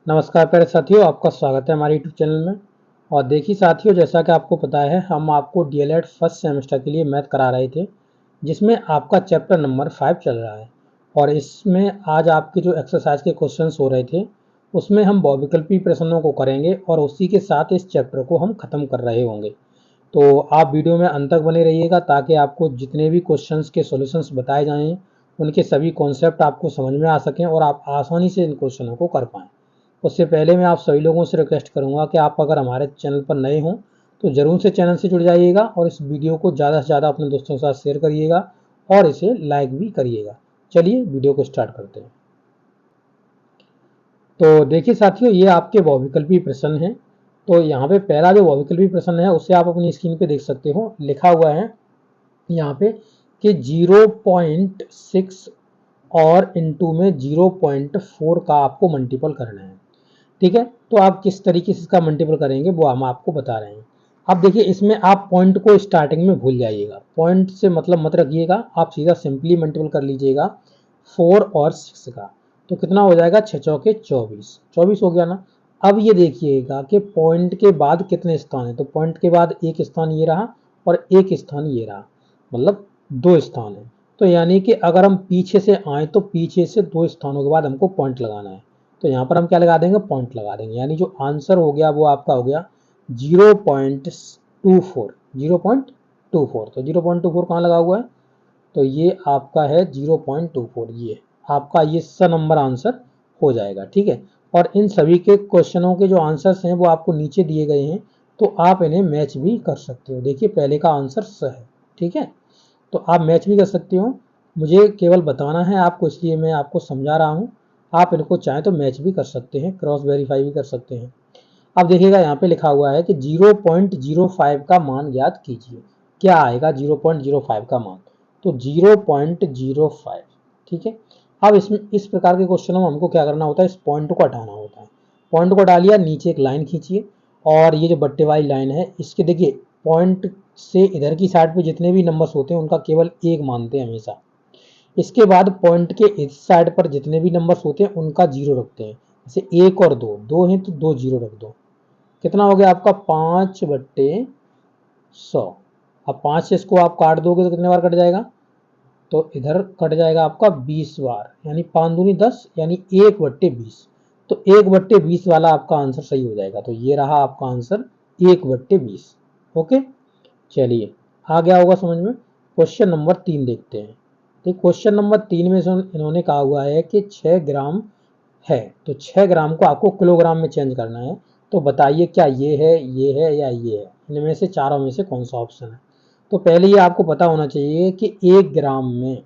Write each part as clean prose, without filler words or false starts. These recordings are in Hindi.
नमस्कार प्यारे साथियों, आपका स्वागत है हमारे यूट्यूब चैनल में। और देखिए साथियों, जैसा कि आपको पता है, हम आपको डीएलएड फर्स्ट सेमेस्टर के लिए मैथ करा रहे थे, जिसमें आपका चैप्टर नंबर 5 चल रहा है। और इसमें आज आपके जो एक्सरसाइज के क्वेश्चंस हो रहे थे, उसमें हम बहुविकल्पी प्रश्नों को करेंगे और उसी के साथ इस चैप्टर को हम ख़त्म कर रहे होंगे। तो आप वीडियो में अंत तक बने रहिएगा ताकि आपको जितने भी क्वेश्चंस के सॉल्यूशंस बताए जाएँ, उनके सभी कॉन्सेप्ट आपको समझ में आ सकें और आप आसानी से इन क्वेश्चनों को कर पाएँ। उससे पहले मैं आप सभी लोगों से रिक्वेस्ट करूंगा कि आप अगर हमारे चैनल पर नए हों तो ज़रूर से चैनल से जुड़ जाइएगा और इस वीडियो को ज़्यादा से ज़्यादा अपने दोस्तों के साथ शेयर करिएगा और इसे लाइक भी करिएगा। चलिए वीडियो को स्टार्ट करते हैं। तो देखिए साथियों, ये आपके बहुविकल्पी प्रश्न हैं। तो यहाँ पे पहला जो बहुविकल्पी प्रश्न है उसे आप अपनी स्क्रीन पे देख सकते हो। लिखा हुआ है यहाँ पे कि 0.6 और इंटू में 0.4 का आपको मल्टीपल करना है। ठीक है, तो आप किस तरीके से इसका मल्टीपल करेंगे वो हम आपको बता रहे हैं। अब देखिए, इसमें आप पॉइंट को स्टार्टिंग में भूल जाइएगा, पॉइंट से मतलब मत रखिएगा, आप सीधा सिंपली मल्टीपल कर लीजिएगा 4 और 6 का। तो कितना हो जाएगा, 6 चौके 24, 24 हो गया ना। अब ये देखिएगा कि पॉइंट के बाद कितने स्थान है। तो पॉइंट के बाद एक स्थान ये रहा और एक स्थान ये रहा, मतलब 2 स्थान है। तो यानी कि अगर हम पीछे से आए तो पीछे से 2 स्थानों के बाद हमको पॉइंट लगाना है। तो यहाँ पर हम क्या लगा देंगे, पॉइंट लगा देंगे। यानी जो आंसर हो गया वो आपका हो गया 0.24, 0.24। तो 0.24 कहाँ लगा हुआ है, तो ये आपका है 0.24। ये आपका ये स नंबर आंसर हो जाएगा। ठीक है, और इन सभी के क्वेश्चनों के जो आंसर्स हैं वो आपको नीचे दिए गए हैं, तो आप इन्हें मैच भी कर सकते हो। देखिए, पहले का आंसर स है। ठीक है, तो आप मैच भी कर सकते हो। मुझे केवल बताना है आपको, इसलिए मैं आपको समझा रहा हूँ। आप इनको चाहें तो मैच भी कर सकते हैं, क्रॉस वेरीफाई भी कर सकते हैं। अब देखिएगा, यहाँ पे लिखा हुआ है कि 0.05 का मान ज्ञात कीजिए। क्या आएगा 0.05 का मान, तो 0.05। ठीक है, अब इसमें इस प्रकार के क्वेश्चनों में हमको क्या करना होता है, इस पॉइंट को हटाना होता है। पॉइंट को डालिए, नीचे एक लाइन खींचिए और ये जो बट्टे वाली लाइन है इसके देखिए पॉइंट से इधर की साइड पे जितने भी नंबर्स होते हैं उनका केवल एक मानते हैं हमेशा। इसके बाद पॉइंट के इस साइड पर जितने भी नंबर्स होते हैं उनका जीरो रखते हैं। जैसे 1 और 2, 2 हैं तो 2 जीरो रख दो। कितना हो गया आपका, 5/100। अब 5 से इसको आप काट दोगे तो कितने बार कट जाएगा, तो इधर कट जाएगा आपका 20 बार, यानी 5 दूनी 10, यानी 1/20। तो 1/20 वाला आपका आंसर सही हो जाएगा। तो ये रहा आपका आंसर 1/20। ओके, चलिए आ गया होगा समझ में। क्वेश्चन नंबर 3 देखते हैं। तो क्वेश्चन नंबर 3 में इन्होंने कहा हुआ है कि 6 ग्राम है, तो 6 ग्राम को आपको किलोग्राम में चेंज करना है। तो बताइए क्या ये है या ये है, इनमें से चारों में से कौन सा ऑप्शन है। तो पहले ये आपको पता होना चाहिए कि 1 ग्राम में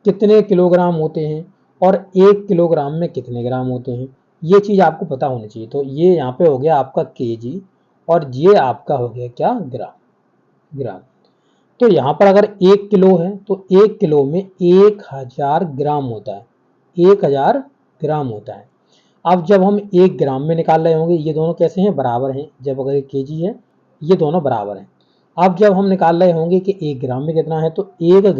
कितने किलोग्राम होते हैं और 1 किलोग्राम में कितने ग्राम होते हैं, ये चीज़ आपको पता होनी चाहिए। तो ये यहाँ पे हो गया आपका केजी और ये आपका हो गया क्या, ग्राम। तो यहाँ पर अगर 1 किलो है तो 1 किलो में 1000 ग्राम होता है, 1000 ग्राम होता है। अब जब हम 1 ग्राम में निकाल रहे होंगे, ये दोनों कैसे हैं, बराबर हैं। जब अगर ये केजी है, ये दोनों बराबर हैं। अब जब हम निकाल रहे होंगे कि 1 ग्राम में कितना है, तो 1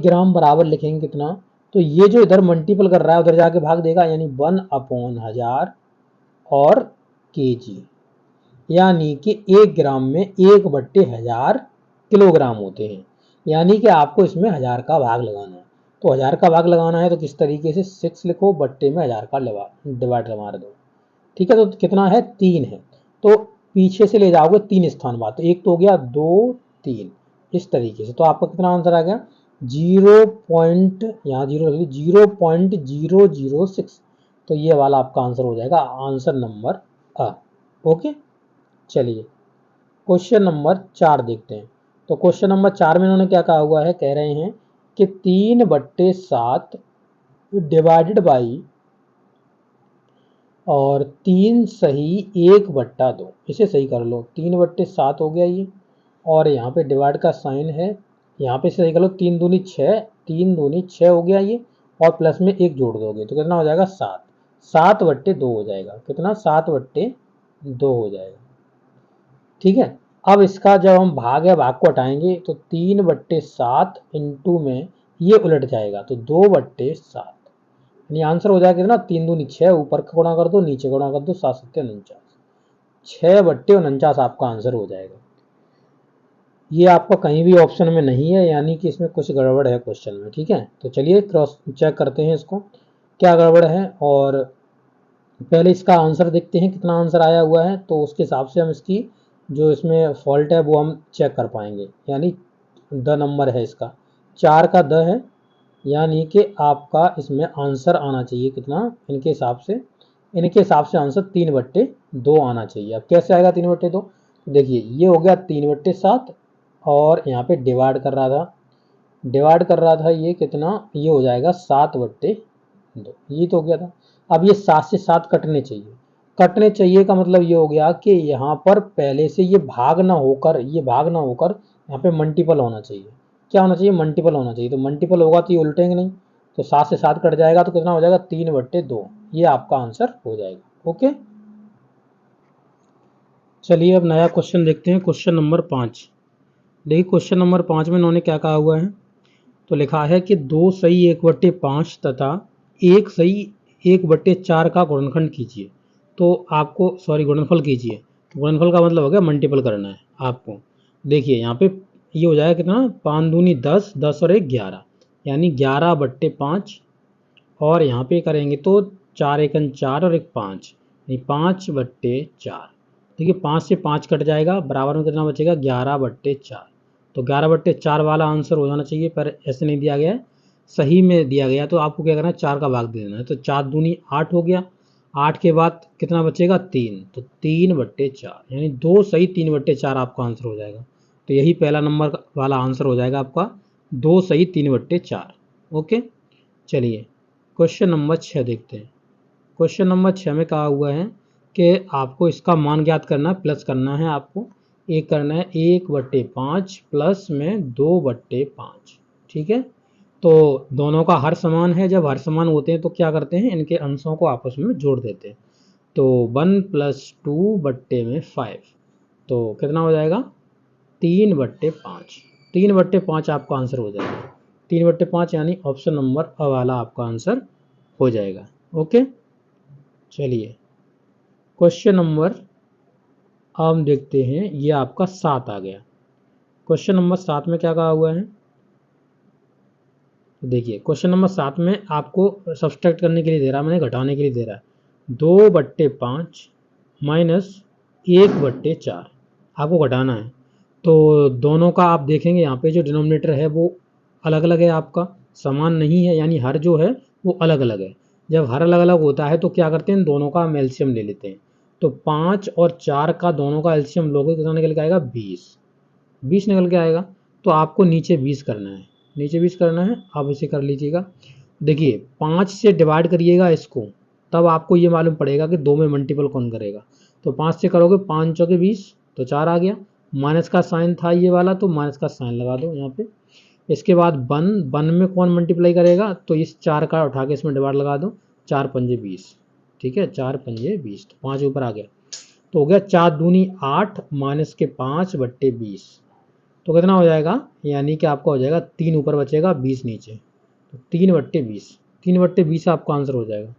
ग्राम बराबर लिखेंगे कितना, तो ये जो इधर मल्टीपल कर रहा है उधर जाके भाग देगा, यानी 1/1000 और केजी, यानी कि 1 ग्राम में 1/1000 किलोग्राम होते हैं। यानी कि आपको इसमें 1000 का भाग लगाना है। तो 1000 का भाग लगाना है तो किस तरीके से, 6 लिखो, बट्टे में 1000 का डिवाइडर मार दो। ठीक है, तो कितना है, 3 है। तो पीछे से ले जाओगे 3 स्थान बाद, तो एक तो हो गया, 2, 3, इस तरीके से। तो आपका कितना आंसर आ गया, 0 पॉइंट, यहाँ 0 लगी, 0.006। तो ये वाला आपका आंसर हो जाएगा, आंसर नंबर अ। ओके, चलिए क्वेश्चन नंबर 4 देखते हैं। तो क्वेश्चन नंबर 4 में इन्होंने क्या कहा हुआ है, कह रहे हैं कि 3/7 डिवाइडेड बाई, और 3 सही 1/2, इसे सही कर लो, 3/7 हो गया ये, और यहाँ पे डिवाइड का साइन है, यहाँ पे सही कर लो, 3 दूनी 6, 3 दूनी 6 हो गया ये, और प्लस में 1 जोड़ दोगे तो कितना हो जाएगा, 7, 7/2 हो जाएगा। कितना, 7/2 हो जाएगा। ठीक है, अब इसका जब हम भाग है, भाग को हटाएंगे तो 3/7 इंटू में ये उलट जाएगा, तो 2/7, यानी आंसर हो जाएगा कितना, 3 दूनी 6, ऊपर का गुणा कर दो, नीचे गुणा कर दो, 7 सत्ते 49, 6/49 आपका आंसर हो जाएगा। ये आपका कहीं भी ऑप्शन में नहीं है, यानी कि इसमें कुछ गड़बड़ है क्वेश्चन में, ठीक है। तो चलिए क्रॉस चेक करते हैं इसको क्या गड़बड़ है, और पहले इसका आंसर देखते हैं कितना आंसर आया हुआ है, तो उसके हिसाब से हम इसकी जो इसमें फॉल्ट है वो हम चेक कर पाएंगे। यानी द नंबर है इसका 4 का द है, यानी कि आपका इसमें आंसर आना चाहिए कितना, इनके हिसाब से आंसर 3/2 आना चाहिए। अब कैसे आएगा 3/2, तो देखिए ये हो गया 3/7, और यहाँ पे डिवाइड कर रहा था ये कितना, ये हो जाएगा 7/2, ये तो हो गया था। अब ये 7 से 7 कटने चाहिए का मतलब ये हो गया कि यहाँ पर पहले से ये भाग ना होकर यहाँ पे मल्टीपल होना चाहिए। क्या होना चाहिए, मल्टीपल होना चाहिए। तो मल्टीपल होगा तो ये उल्टेंगे नहीं, तो 7 से 7 कट जाएगा तो कितना हो जाएगा 3/2, ये आपका आंसर हो जाएगा। ओके, चलिए अब नया क्वेश्चन देखते हैं, क्वेश्चन नंबर 5। देखिए क्वेश्चन नंबर 5 में इन्होंने क्या कहा हुआ है, तो लिखा है कि 2 सही 1/5 तथा 1 सही 1/4 का गुणनखंड कीजिए। तो आपको गुणनफल कीजिए। गुणनफल का मतलब हो गया मल्टीपल करना है आपको। देखिए यहाँ पे ये हो जाएगा कितना, 5 दूनी 10, 10 और 1 11, यानी 11/5, और यहाँ पे करेंगे तो 4 एकन 4 और 1 5, यानी 5/4। देखिए 5 से 5 कट जाएगा, बराबर में कितना बचेगा 11/4। तो 11/4 वाला आंसर हो जाना चाहिए, पर ऐसे नहीं दिया गया है, सही में दिया गया। तो आपको क्या करना है, 4 का भाग दे देना है। तो 4 दूनी 8 हो गया, 8 के बाद कितना बचेगा 3, तो 3/4, यानी 2 सही 3/4 आपका आंसर हो जाएगा। तो यही पहला नंबर वाला आंसर हो जाएगा आपका, 2 सही 3/4। ओके, चलिए क्वेश्चन नंबर 6 देखते हैं। क्वेश्चन नंबर 6 में कहा हुआ है कि आपको इसका मान ज्ञात करना है, प्लस करना है आपको। एक करना है 1/5 प्लस में 2/5, ठीक है। तो दोनों का हर समान है, जब हर समान होते हैं तो क्या करते हैं, इनके अंशों को आपस में जोड़ देते हैं। तो 1 + 2/5, तो कितना हो जाएगा 3/5। 3/5 आपका आंसर हो जाएगा। 3/5 यानी ऑप्शन नंबर अ वाला आपका आंसर हो जाएगा। ओके, चलिए क्वेश्चन नंबर हम देखते हैं, ये आपका 7 आ गया। क्वेश्चन नंबर 7 में क्या कहा हुआ है, देखिए क्वेश्चन नंबर 7 में आपको सब्सट्रैक्ट करने के लिए दे रहा है, मैंने घटाने के लिए दे रहा है। 2/5 माइनस 1/4 आपको घटाना है। तो दोनों का आप देखेंगे यहाँ पे जो डिनोमिनेटर है वो अलग अलग है, आपका समान नहीं है, यानी हर जो है वो अलग अलग है। जब हर अलग अलग होता है तो क्या करते हैं, दोनों का हम एलसीएम ले लेते हैं। तो 5 और 4 का दोनों का एलसीएम लोगे कितना निकल के आएगा 20 निकल के आएगा। तो आपको नीचे 20 करना है, नीचे 20 करना है, आप इसे कर लीजिएगा। देखिए 5 से डिवाइड करिएगा इसको, तब आपको ये मालूम पड़ेगा कि 2 में मल्टीपल कौन करेगा। तो 5 से करोगे 5 चौके 20, तो 4 आ गया। माइनस का साइन था ये वाला, तो माइनस का साइन लगा दो यहाँ पे। इसके बाद बन में कौन मल्टीप्लाई करेगा, तो इस 4 का उठा के इसमें डिवाइड लगा दो, 4 पंजे 20, ठीक है, 4 पंजे 20, तो 5 ऊपर आ गया। तो हो गया 4 दूनी 8 माइनस के 5/20, तो कितना हो जाएगा, यानी कि आपका हो जाएगा 3 ऊपर बचेगा 20 नीचे, तो 3/20, 3/20 आपका आंसर हो जाएगा।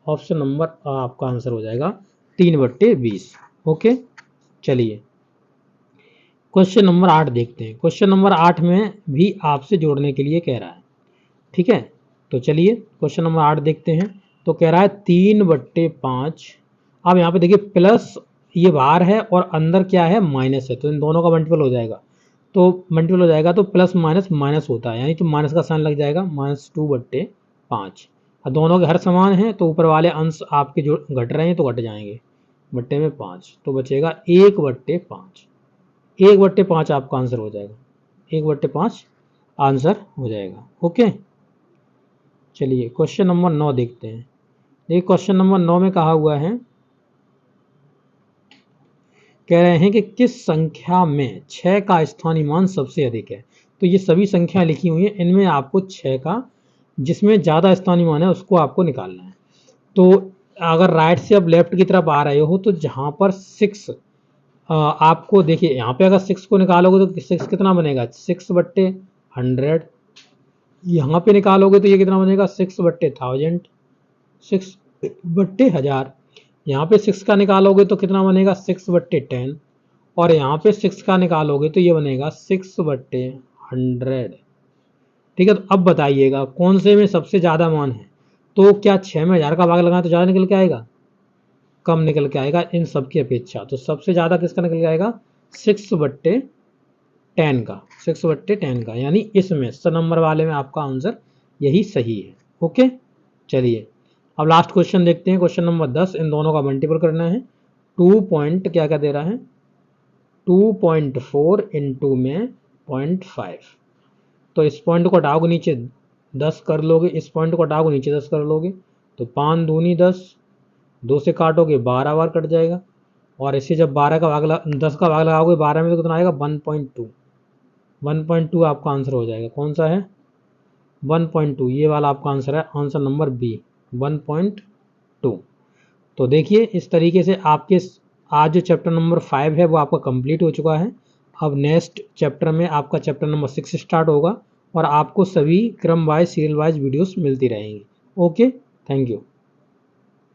ऑप्शन नंबर आपका आंसर हो जाएगा 3/20। ओके, चलिए क्वेश्चन नंबर 8 देखते हैं। क्वेश्चन नंबर 8 में भी आपसे जोड़ने के लिए कह रहा है, ठीक है। तो चलिए क्वेश्चन नंबर 8 देखते हैं। तो कह रहा है 3/5। अब यहाँ पे देखिए प्लस ये बाहर है और अंदर क्या है माइनस है, तो इन दोनों का मल्टीपल हो जाएगा। तो प्लस माइनस माइनस होता है, यानी तो माइनस का साइन लग जाएगा, -2/5। और दोनों के हर समान हैं तो ऊपर वाले अंश आपके जो घट रहे हैं तो घट जाएंगे, बट्टे में 5, तो बचेगा 1/5। 1/5 आपका आंसर हो जाएगा, 1/5 आंसर हो जाएगा। ओके, चलिए क्वेश्चन नंबर 9 देखते हैं। देखिए क्वेश्चन नंबर 9 में कहा हुआ है, कह रहे हैं कि किस संख्या में 6 का स्थानीय मान सबसे अधिक है। तो ये सभी संख्या लिखी हुई हैं, इनमें आपको 6 का जिसमें ज़्यादा स्थानीय मान है उसको आपको निकालना है। तो अगर राइट से अब लेफ्ट की तरफ आ रहे हो तो जहाँ पर 6 आपको देखिए यहाँ पे अगर 6 को निकालोगे तो 6 कितना बनेगा 6/100। यहाँ पे निकालोगे तो ये कितना बनेगा 6/1000। 6/1000। यहाँ पे 6 का निकालोगे तो कितना बनेगा 6/10, और यहाँ पे 6 का निकालोगे तो ये बनेगा 6/100। ठीक है, तो अब बताइएगा कौन से में सबसे ज़्यादा मान है। तो क्या 6 में 1000 का भाग लगाना तो ज़्यादा निकल के आएगा, कम निकल के आएगा इन सब की अपेक्षा। तो सबसे ज़्यादा किसका निकल के आएगा 6/10 का, 6/10 का, यानी इसमें स नंबर वाले में आपका आंसर यही सही है। ओके, चलिए अब लास्ट क्वेश्चन देखते हैं, क्वेश्चन नंबर 10। इन दोनों का मल्टीपल करना है। 2 पॉइंट क्या क्या दे रहा है 2.4 इंटू में 0.5। तो इस पॉइंट को हटाओगे नीचे 10 कर लोगे, इस पॉइंट को हटाओगे नीचे 10 कर लोगे, तो 5 दूनी 10, 2 से काटोगे 12 बार कट जाएगा, और इसे जब 10 का भाग लगाओगे 12 में तो कितना आएगा 1.2। 1.2 आपका आंसर हो जाएगा। कौन सा है 1.2, ये वाला आपका आंसर है, आंसर नंबर बी 1.2। तो देखिए इस तरीके से आपके आज जो चैप्टर नंबर 5 है वो आपका कंप्लीट हो चुका है। अब नेक्स्ट चैप्टर में आपका चैप्टर नंबर 6 स्टार्ट होगा, और आपको सभी क्रम वाइज सीरियल वाइज वीडियोस मिलती रहेंगी। Okay, thank you.